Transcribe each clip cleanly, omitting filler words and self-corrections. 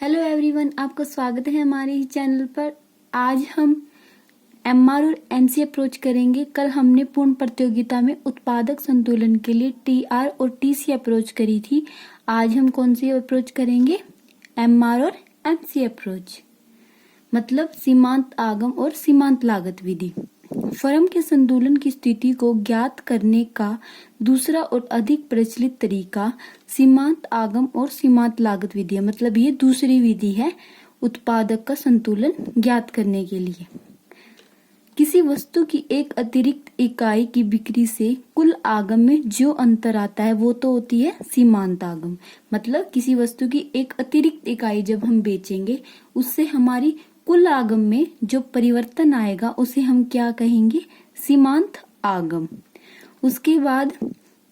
Hello everyone, आपका स्वागत है हमारे इस चैनल पर। आज हम एमआर और एमसी अप्रोच करेंगे। कल हमने पूर्ण प्रतियोगिता में उत्पादक संतुलन के लिए टीआर और टीसी अप्रोच करी थी। आज हम कौन सी अप्रोच करेंगे? एमआर और एमसी अप्रोच, मतलब सीमांत आगम और सीमांत लागत विधि। फर्म के संतुलन की स्थिति को ज्ञात करने का दूसरा और अधिक प्रचलित तरीका सीमांत आगम और सीमांत लागत विधि है। मतलब ये दूसरी विधि है उत्पादक का संतुलन ज्ञात करने के लिए। किसी वस्तु की एक अतिरिक्त इकाई की बिक्री से कुल आगम में जो अंतर आता है वो तो होती है सीमांत आगम। मतलब किसी वस्तु की एक अतिरिक्त इकाई जब हम बेचेंगे उससे हमारी कुल आगम में जो परिवर्तन आएगा उसे हम क्या कहेंगे? सीमांत आगम। उसके बाद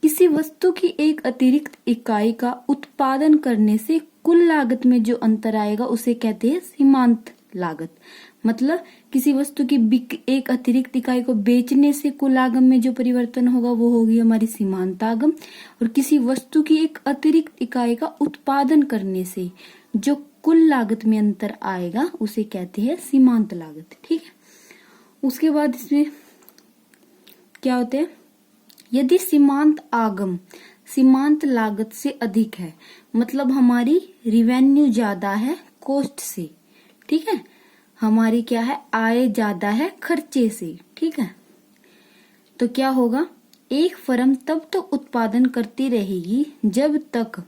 किसी वस्तु की एक अतिरिक्त इकाई का उत्पादन करने से कुल लागत में जो अंतर आएगा उसे कहते हैं सीमांत लागत। मतलब किसी वस्तु की एक अतिरिक्त इकाई को बेचने से कुल आगम में जो परिवर्तन होगा वो होगी हमारी सीमांत आगम। और किसी वस्तु की एक अतिरिक्त इकाई का उत्पादन करने से जो कुल लागत में अंतर आएगा उसे कहते हैं सीमांत लागत। ठीक है। उसके बाद इसमें क्या होते हैं? यदि सीमांत आगम सीमांत लागत से अधिक है, मतलब हमारी रिवेन्यू ज्यादा है कॉस्ट से, ठीक है, हमारी क्या है? आय ज्यादा है खर्चे से, ठीक है, तो क्या होगा? एक फर्म तब तक उत्पादन करती रहेगी जब तक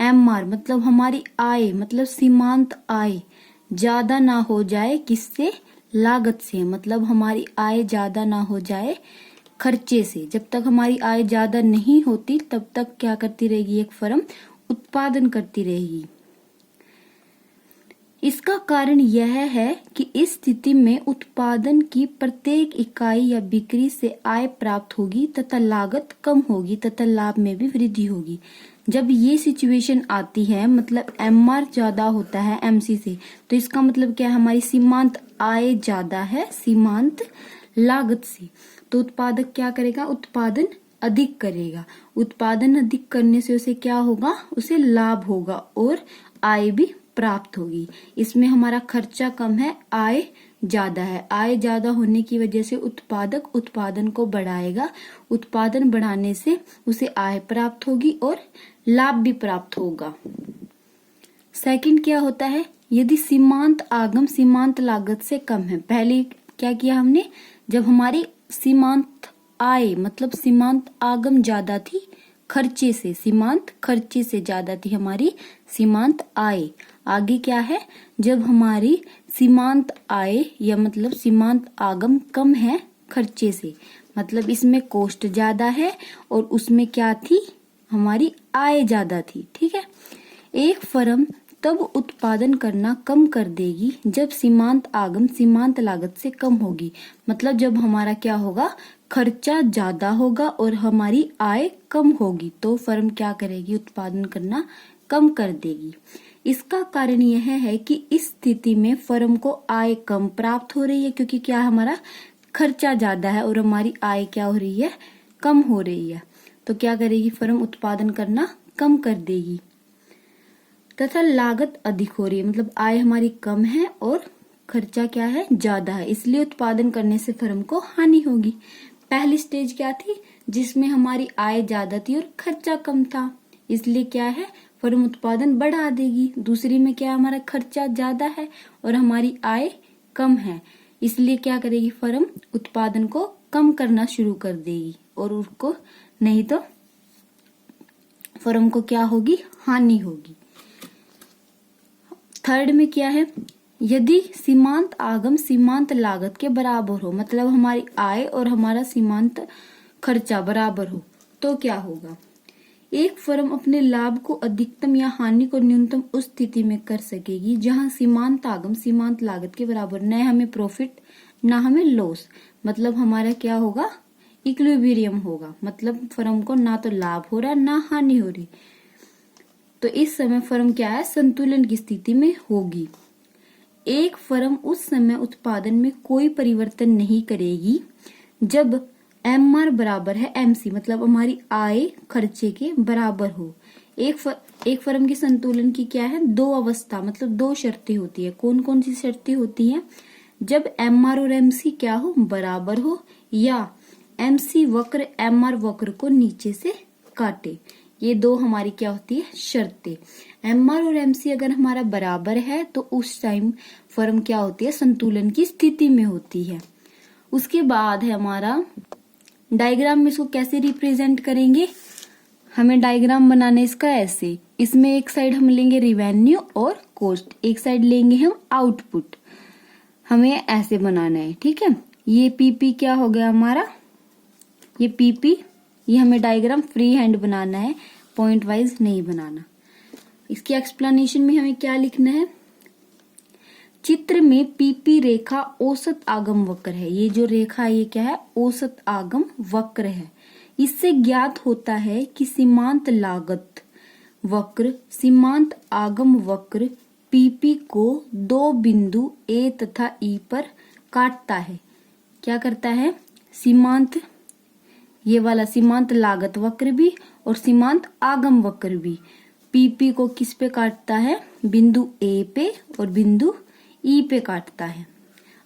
एमआर मतलब हमारी आय मतलब सीमांत आय ज्यादा ना हो जाए किससे? लागत से। मतलब हमारी आय ज्यादा ना हो जाए खर्चे से। जब तक हमारी आय ज्यादा नहीं होती तब तक क्या करती रहेगी एक फर्म? उत्पादन करती रहेगी। इसका कारण यह है कि इस स्थिति में उत्पादन की प्रत्येक इकाई या बिक्री से आय प्राप्त होगी तथा लागत कम होगी तथा लाभ में भी वृद्धि होगी। जब ये सिचुएशन आती है, मतलब एमआर ज्यादा होता है एमसी से, तो इसका मतलब क्या है? हमारी सीमांत आय ज्यादा है सीमांत लागत से। तो उत्पादक क्या करेगा? उत्पादन अधिक करेगा। उत्पादन अधिक करने से उसे क्या होगा? उसे लाभ होगा और आय भी प्राप्त होगी। इसमें हमारा खर्चा कम है, आय ज्यादा है। आय ज्यादा होने की वजह से उत्पादक उत्पादन को बढ़ाएगा। उत्पादन बढ़ाने से उसे आय प्राप्त होगी और लाभ भी प्राप्त होगा। सेकंड क्या होता है? यदि सीमांत आगम सीमांत लागत से कम है। पहले क्या किया हमने? जब हमारी सीमांत आय मतलब सीमांत आगम ज्यादा थी खर्चे से, सीमांत खर्चे से ज्यादा थी हमारी सीमांत आय। आगे क्या है? जब हमारी सीमांत आय या मतलब सीमांत आगम कम है खर्चे से, मतलब इसमें कॉस्ट ज्यादा है और उसमें क्या थी? हमारी आय ज्यादा थी। ठीक है। एक फर्म तब उत्पादन करना कम कर देगी जब सीमांत आगम सीमांत लागत से कम होगी। मतलब जब हमारा क्या होगा? खर्चा ज्यादा होगा और हमारी आय कम होगी, तो फर्म क्या करेगी? उत्पादन करना कम कर देगी। इसका कारण यह है कि इस स्थिति में फर्म को आय कम प्राप्त हो रही है, क्योंकि क्या हमारा खर्चा ज्यादा है और हमारी आय क्या हो रही है? कम हो रही है। तो क्या करेगी फर्म? उत्पादन करना कम कर देगी। तथा लागत अधिक हो रही है, मतलब आय हमारी कम है और खर्चा क्या है? ज्यादा है, इसलिए उत्पादन करने से फर्म को हानि होगी। पहली स्टेज क्या थी? जिसमें हमारी आय ज्यादा थी और खर्चा कम था, इसलिए क्या है? फर्म उत्पादन बढ़ा देगी। दूसरी में क्या? हमारा खर्चा ज्यादा है और हमारी आय कम है, इसलिए क्या करेगी फर्म? उत्पादन को कम करना शुरू कर देगी और उसको नहीं तो फर्म को क्या होगी? हानि होगी। थर्ड में क्या है? यदि सीमांत आगम सीमांत लागत के बराबर हो, मतलब हमारी आय और हमारा सीमांत खर्चा बराबर हो, तो क्या होगा? एक फर्म अपने लाभ को अधिकतम या हानि को न्यूनतम उस स्थिति में कर सकेगी जहां सीमांत आगम सीमांत लागत के बराबर, न हमें प्रॉफिट ना हमें लॉस। मतलब हमारा क्या होगा? इक्विलिब्रियम होगा। मतलब फर्म को ना तो लाभ हो रहा ना हानि हो रही, तो इस समय फर्म क्या है? संतुलन की स्थिति में होगी। एक फर्म उस समय उत्पादन में कोई परिवर्तन नहीं करेगी जब एमआर बराबर है एमसी, मतलब हमारी आय खर्चे के बराबर हो। एक फर्म के संतुलन की क्या है, दो अवस्था मतलब दो शर्तें होती है। कौन कौन सी शर्तें होती हैं? जब एमआर और एमसी क्या हो, बराबर हो, या एमसी वक्र एमआर वक्र को नीचे से काटे। ये दो हमारी क्या होती है, शर्तें। एमआर और एमसी अगर हमारा बराबर है तो उस टाइम फर्म क्या होती है, संतुलन की स्थिति में होती है। उसके बाद है हमारा डायग्राम में इसको कैसे रिप्रेजेंट करेंगे। हमें डायग्राम बनाने इसका ऐसे, इसमें एक साइड हम लेंगे रिवेन्यू और कॉस्ट, एक साइड लेंगे हम आउटपुट। हमें ऐसे बनाना है, ठीक है। ये पीपी क्या हो गया हमारा, ये पीपी, ये हमें डायग्राम फ्री हैंड बनाना है, पॉइंट वाइज नहीं बनाना। इसकी एक्सप्लेनेशन में हमें क्या लिखना है, चित्र में पीपी रेखा औसत आगम वक्र है। ये जो रेखा है ये क्या है, औसत आगम वक्र है। इससे ज्ञात होता है कि सीमांत लागत वक्र सीमांत आगम वक्र पीपी को दो बिंदु ए तथा ई पर काटता है। क्या करता है, सीमांत, ये वाला सीमांत लागत वक्र भी और सीमांत आगम वक्र भी पीपी को किस पे काटता है, बिंदु ए पे और बिंदु ई पे काटता है।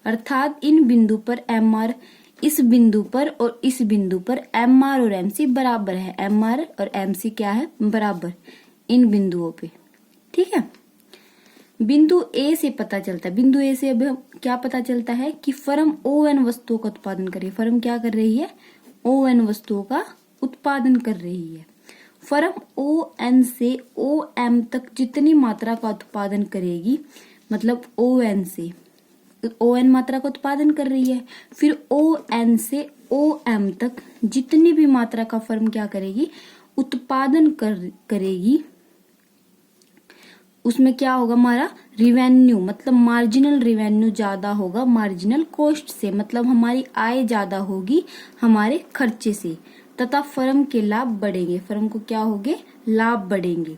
अर्थात इन बिंदु पर एमआर, इस बिंदु पर और इस बिंदु पर एमआर और एमसी बराबर है। एमआर और एमसी क्या है, बराबर इन बिंदुओं पे, ठीक है। बिंदु ए से पता चलता है, बिंदु ए से अब क्या पता चलता है कि फर्म ओएन वस्तुओं का उत्पादन कर रही है। फर्म क्या कर रही है, ओएन वस्तुओं का उत्पादन कर रही है। फर्म ओएन से ओएम तक जितनी मात्रा का उत्पादन करेगी, मतलब ओएन से ओएन मात्रा का उत्पादन कर रही है, फिर ओएन से ओएम तक जितनी भी मात्रा का फर्म क्या करेगी, उत्पादन करेगी, उसमें क्या होगा हमारा रिवेन्यू, मतलब मार्जिनल रिवेन्यू ज्यादा होगा मार्जिनल कॉस्ट से, मतलब हमारी आय ज्यादा होगी हमारे खर्चे से, तथा फर्म के लाभ बढ़ेंगे। फर्म को क्या होंगे, लाभ बढ़ेंगे,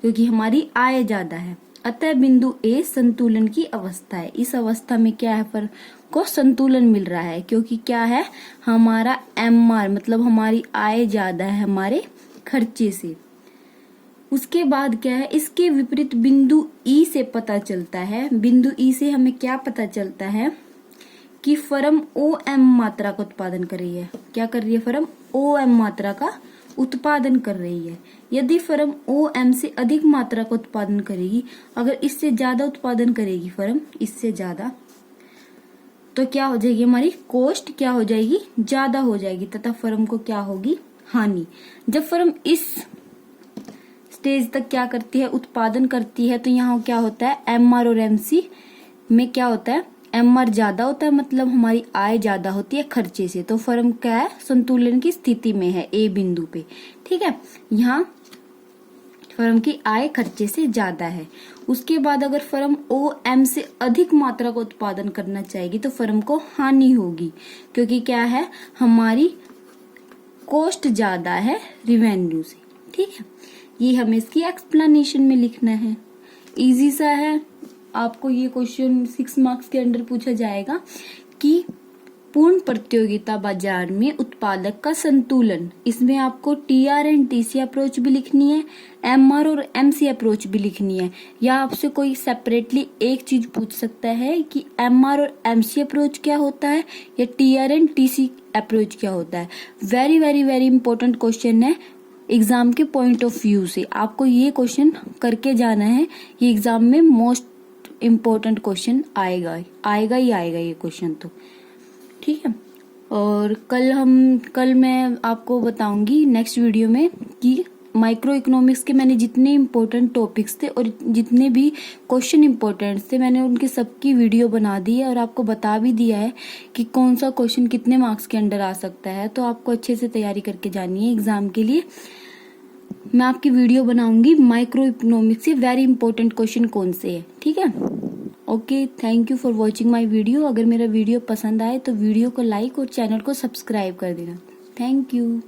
क्योंकि हमारी आय ज्यादा है। अतः बिंदु ए संतुलन की अवस्था है। इस अवस्था में क्या है, फर्म को संतुलन मिल रहा है, क्योंकि क्या है, हमारा एमआर मतलब हमारी आय ज्यादा है हमारे खर्चे से। उसके बाद क्या है, इसके विपरीत बिंदु ई से पता चलता है, बिंदु ई से हमें क्या पता चलता है कि फर्म ओएम मात्रा का उत्पादन कर रही है। क्या कर रही है, फर्म ओएम मात्रा का उत्पादन कर रही है। यदि फर्म ओएम से अधिक मात्रा का उत्पादन करेगी, अगर इससे ज्यादा उत्पादन करेगी फर्म, इससे ज्यादा, तो क्या हो जाएगी, हमारी कॉस्ट क्या हो जाएगी, ज्यादा हो जाएगी, तथा फर्म को क्या होगी, हानि। जब फर्म इस स्टेज तक क्या करती है, उत्पादन करती है, तो यहाँ क्या होता है, एमआर और एमसी में क्या होता है, एमआर ज्यादा होता है, मतलब हमारी आय ज्यादा होती है खर्चे से, तो फर्म क्या है, संतुलन की स्थिति में है ए बिंदु पे, ठीक है। यहाँ फर्म की आय खर्चे से ज्यादा है। उसके बाद अगर फर्म ओ एम से अधिक मात्रा का उत्पादन करना चाहेगी तो फर्म को हानि होगी, क्योंकि क्या है, हमारी कॉस्ट ज्यादा है रिवेन्यू से, ठीक है। ये हमें इसकी एक्सप्लेनेशन में लिखना है। इजी सा है, आपको ये क्वेश्चन 6 मार्क्स के अंदर पूछा जाएगा कि पूर्ण प्रतियोगिता बाजार में उत्पादक का संतुलन। इसमें आपको टीआर एंड टीसी अप्रोच भी लिखनी है, एमआर और एमसी अप्रोच भी लिखनी है, या आपसे कोई सेपरेटली एक चीज पूछ सकता है कि एमआर और एमसी अप्रोच क्या होता है या टीआर एंड टीसी अप्रोच क्या होता है। Very very very important question है एग्जाम के पॉइंट ऑफ व्यू से, आपको ये क्वेश्चन करके जाना है। ये एग्जाम में मोस्ट इम्पोर्टेंट क्वेश्चन आएगा ही आएगा ये क्वेश्चन, तो ठीक है। और कल मैं आपको बताऊंगी नेक्स्ट वीडियो में कि माइक्रो इकोनॉमिक्स के मैंने जितने इम्पोर्टेंट टॉपिक्स थे और जितने भी क्वेश्चन इम्पोर्टेंट थे, मैंने उनके सबकी वीडियो बना दी है और आपको बता भी दिया है कि कौन सा क्वेश्चन कितने मार्क्स के अंदर आ सकता है। तो आपको अच्छे से तैयारी करके जानी है एग्जाम के लिए। मैं आपकी वीडियो बनाऊंगी माइक्रो इकोनॉमिक्स से वेरी इंपॉर्टेंट क्वेश्चन कौन से है, ठीक है। Okay, thank you for watching my video. अगर मेरा वीडियो पसंद आए तो वीडियो को लाइक और चैनल को सब्सक्राइब कर देना। Thank you.